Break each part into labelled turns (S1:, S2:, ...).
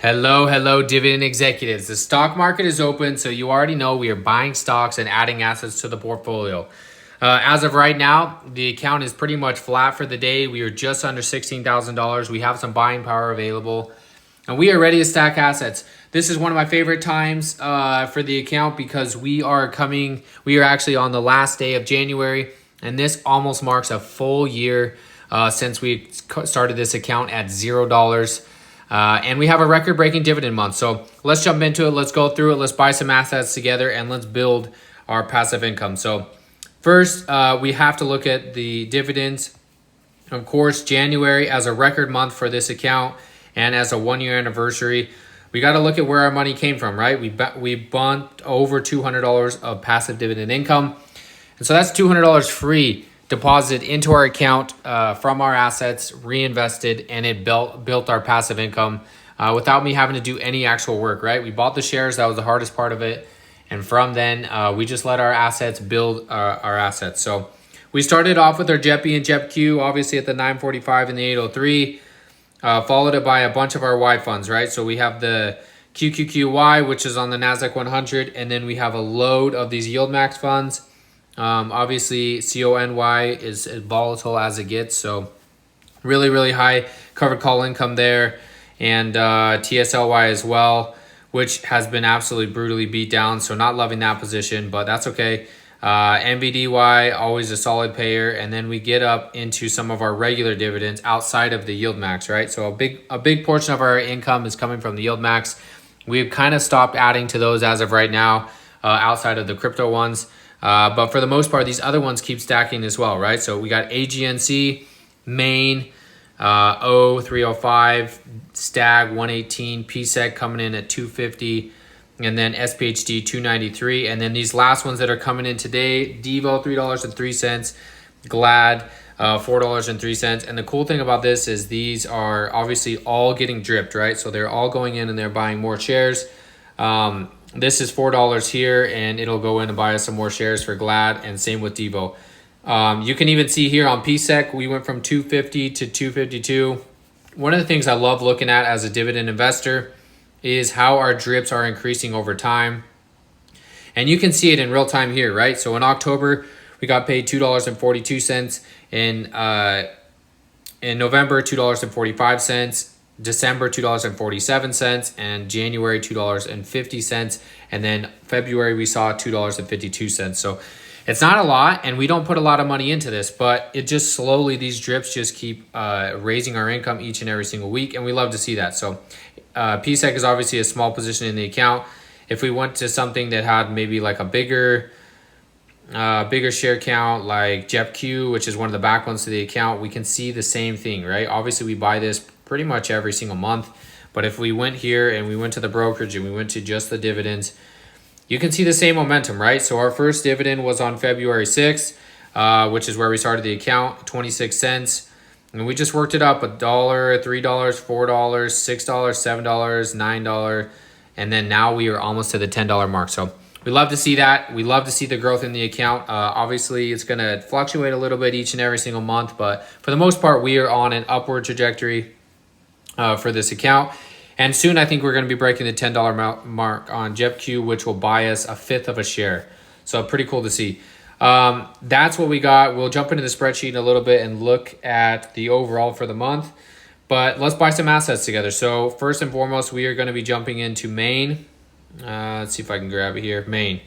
S1: Hello, dividend executives. The stock market is open, so you already know we are buying stocks and adding assets to the portfolio. As of right now, the account is pretty much flat for the day. We are just under $16,000. We have some buying power available, and we are ready to stack assets. This is one of my favorite times for the account because we are actually on the last day of January, and this almost marks a full year since we started this account at $0. And we have a record-breaking dividend month. So let's jump into it. Let's go through it. Let's buy some assets together and let's build our passive income. So first, we have to look at the dividends. Of course, January as a record month for this account and as a one-year anniversary. We got to look at where our money came from, right? We bumped over $200 of passive dividend income. And so that's $200 free deposited into our account from our assets, reinvested, and it built our passive income without me having to do any actual work, right? We bought the shares. That was the hardest part of it. And from then, we just let our assets build our assets. So we started off with our JEPI and JEPQ, obviously at the 945 and the 803, followed it by a bunch of our Y funds, right? So we have the QQQY, which is on the NASDAQ 100, and then we have a load of these yield max funds. Obviously, CONY is as volatile as it gets, so really high covered call income there, and TSLY as well, which has been absolutely brutally beat down, so not loving that position, but that's okay. NVDY, always a solid payer, and then we get up into some of our regular dividends outside of the yield max, right? So a big portion of our income is coming from the yield max. We've kind of stopped adding to those as of right now, outside of the crypto ones. But for the most part, these other ones keep stacking as well, right? So we got AGNC, Main, O305, Stag 118, PSEC coming in at 250, and then SPHD 293. And then these last ones that are coming in today, Devo $3.03, Glad $4.03. And the cool thing about this is these are obviously all getting dripped, right? So they're all going in and they're buying more shares. This is $4 here, and it'll go in and buy us some more shares for Glad, and same with Devo. You can even see here on PSEC, we went from 250 to 252. One of the things I love looking at as a dividend investor is how our drips are increasing over time. And you can see it in real time here, right? So in October, we got paid $2.42. In November, $2.45. December $2.47, and January $2.50, and then February we saw $2.52. So it's not a lot, and we don't put a lot of money into this, but it just slowly, these drips just keep raising our income each and every single week, and we love to see that. So PSEC is obviously a small position in the account. If we went to something that had maybe like a bigger share count like JEPQ, which is one of the back ones to the account, we can see the same thing, right? Obviously we buy this pretty much every single month, but if we went here and we went to the brokerage and we went to just the dividends, you can see the same momentum, right? So our first dividend was on February 6th, which is where we started the account, 26 cents. And we just worked it up, $1, $3, $4, $6, $7, $9, and then now we are almost to the $10 mark. So we love to see that. We love to see the growth in the account. Obviously, it's going to fluctuate a little bit each and every single month, but for the most part, we are on an upward trajectory for this account. And soon, I think we're going to be breaking the $10 mark on JEPQ, which will buy us a fifth of a share. So pretty cool to see. That's what we got. We'll jump into the spreadsheet in a little bit and look at the overall for the month. But let's buy some assets together. So first and foremost, we are going to be jumping into Main. Let's see if I can grab it here. Main.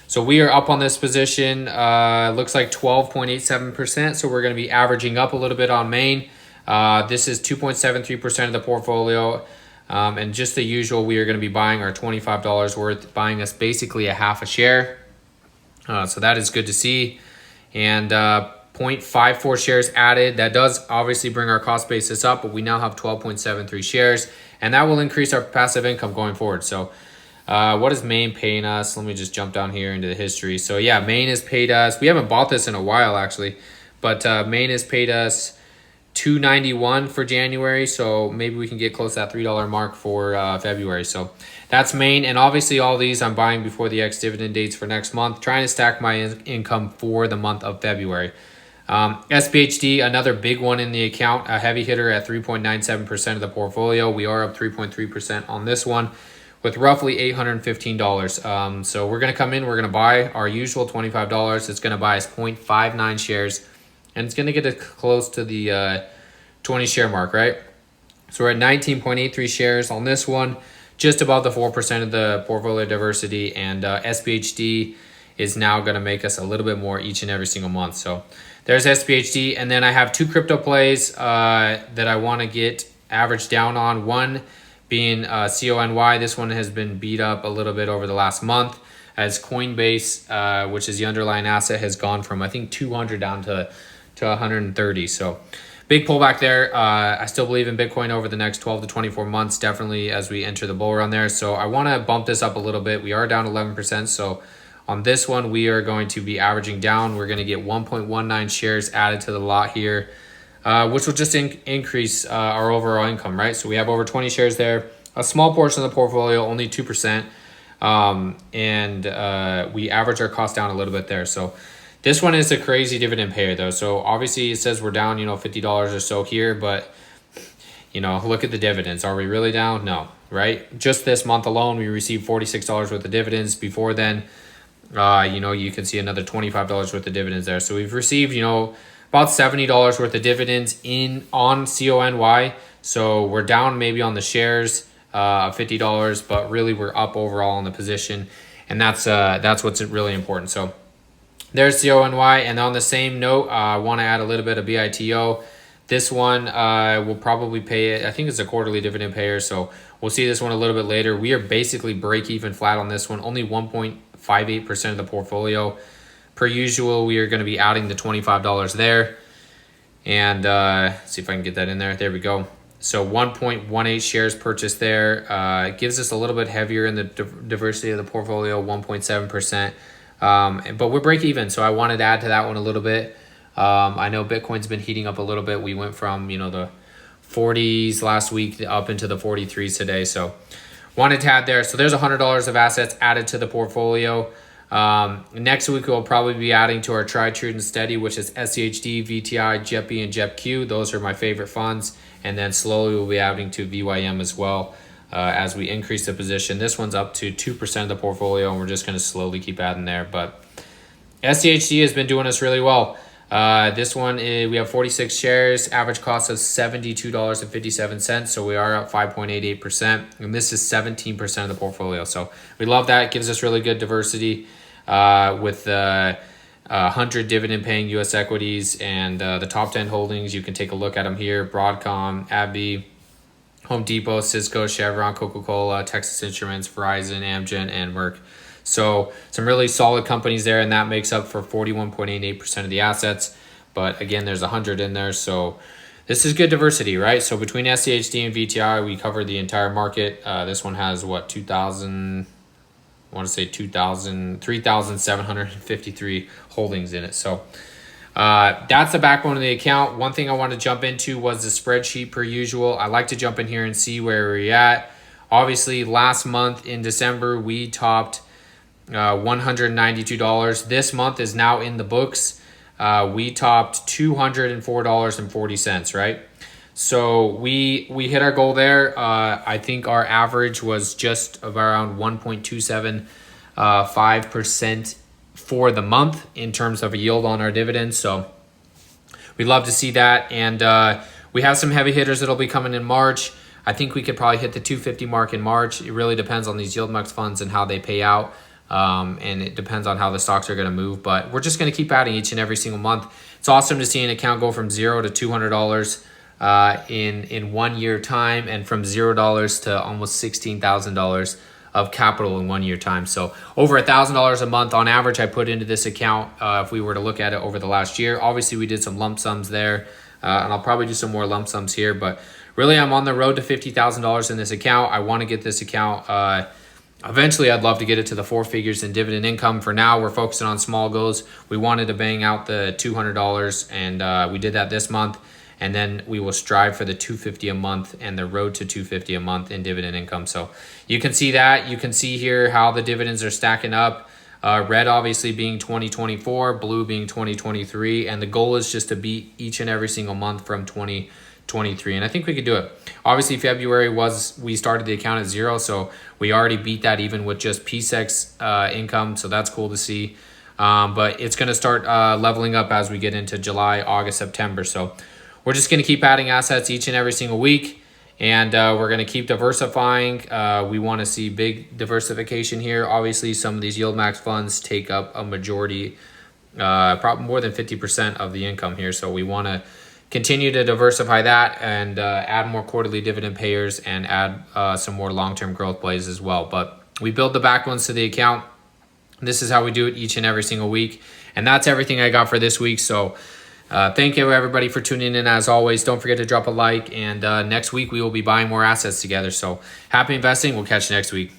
S1: So we are up on this position. Looks like 12.87%. So we're going to be averaging up a little bit on Main. This is 2.73% of the portfolio. And just the usual, we are going to be buying our $25 worth, buying us basically a half a share. So that is good to see. And 0.54 shares added. That does obviously bring our cost basis up, but we now have 12.73 shares. And that will increase our passive income going forward. So what is Main paying us? Let me just jump down here into the history. So yeah, Main has paid us. We haven't bought this in a while actually, but Main has paid us $2.91 for January, so maybe we can get close to that $3 mark for February. So that's Main, and obviously all these I'm buying before the ex-dividend dates for next month, trying to stack my income for the month of February. SPHD, another big one in the account, a heavy hitter at 3.97% of the portfolio. We are up 3.3% on this one with roughly $815. So we're going to come in, we're going to buy our usual $25. It's going to buy us 0.59 shares, and it's going to get us close to the 20 share mark, right? So we're at 19.83 shares on this one, just above the 4% of the portfolio diversity, and SPHD is now going to make us a little bit more each and every single month. So there's SPHD, and then I have two crypto plays that I want to get averaged down on. One being CONY. This one has been beat up a little bit over the last month as Coinbase, which is the underlying asset, has gone from I think 200 down to 130. So big pullback there. I still believe in Bitcoin over the next 12 to 24 months, definitely as we enter the bull run there. So I want to bump this up a little bit. We are down 11%. So on this one, we are going to be averaging down. We're going to get 1.19 shares added to the lot here, which will just increase our overall income, right? So we have over 20 shares there. A small portion of the portfolio, only 2%. And we average our cost down a little bit there. So this one is a crazy dividend payer though. So obviously it says we're down, $50 or so here, but look at the dividends. Are we really down? No, right? Just this month alone, we received $46 worth of dividends. Before then, you can see another $25 worth of dividends there. So we've received, about $70 worth of dividends on CONY. So we're down maybe on the shares, $50, but really we're up overall in the position. And that's what's really important. So there's CONY. And on the same note, I want to add a little bit of BITO. This one will probably pay it. I think it's a quarterly dividend payer. So we'll see this one a little bit later. We are basically break even flat on this one. Only 1.58% of the portfolio. Per usual, we are going to be adding the $25 there. And see if I can get that in there. There we go. So 1.18 shares purchased there. It gives us a little bit heavier in the diversity of the portfolio, 1.7%. But we're break even, so I wanted to add to that one a little bit. I know Bitcoin's been heating up a little bit. We went from, the 40s last week up into the 43s today. So wanted to add there. So there's $100 of assets added to the portfolio. Next week, we'll probably be adding to our tried, true, and steady, which is SCHD, VTI, JEPI, and JEPQ. Those are my favorite funds. And then slowly we'll be adding to VYM as well as we increase the position. This one's up to 2% of the portfolio, and we're just going to slowly keep adding there. But SCHD has been doing us really well. This one, we have 46 shares, average cost of $72.57. So we are up 5.88%. And this is 17% of the portfolio. So we love that. It gives us really good diversity with 100 dividend paying U.S. equities and the top 10 holdings. You can take a look at them here. Broadcom, AbbVie, Home Depot, Cisco, Chevron, Coca-Cola, Texas Instruments, Verizon, Amgen, and Merck. So some really solid companies there, and that makes up for 41.88% of the assets. But again, there's 100 in there. So this is good diversity, right? So between SCHD and VTI, we cover the entire market. This one has 3,753 holdings in it. So that's the backbone of the account. One thing I want to jump into was the spreadsheet per usual. I like to jump in here and see where we're at. Obviously, last month in December, we topped $192. This month is now in the books. We topped $204.40, right? So we hit our goal there. I think our average was just around 1.275% for the month in terms of a yield on our dividends. So we'd love to see that. And we have some heavy hitters that'll be coming in March. I think we could probably hit the 250 mark in March. It really depends on these yield mux funds and how they pay out. And it depends on how the stocks are going to move. But we're just going to keep adding each and every single month. It's awesome to see an account go from $0 to $200 in 1 year time, and from $0 to almost $16,000 of capital in 1 year time. So over $1,000 a month on average I put into this account if we were to look at it over the last year. Obviously we did some lump sums there, and I'll probably do some more lump sums here, but really I'm on the road to $50,000 in this account. I want to get this account eventually. I'd love to get it to the 4 figures in dividend income. For now, we're focusing on small goals. We wanted to bang out the $200, and we did that this month. And then we will strive for the $250 a month and the road to $250 a month in dividend income. So you can see that. You can see here how the dividends are stacking up. Red obviously being 2024, blue being 2023, and the goal is just to beat each and every single month from 2023, and I think we could do it. Obviously, February we started the account at 0, so we already beat that even with just PSEX income, so that's cool to see. But it's going to start leveling up as we get into July, August, September. So we're just going to keep adding assets each and every single week. And we're going to keep diversifying. We want to see big diversification here. Obviously, some of these yield max funds take up a majority, probably more than 50% of the income here. So we want to continue to diversify that and add more quarterly dividend payers and add some more long-term growth plays as well. But we build the backbones to the account. This is how we do it each and every single week. And that's everything I got for this week. So thank you, everybody, for tuning in. As always, don't forget to drop a like. And next week, we will be buying more assets together. So happy investing. We'll catch you next week.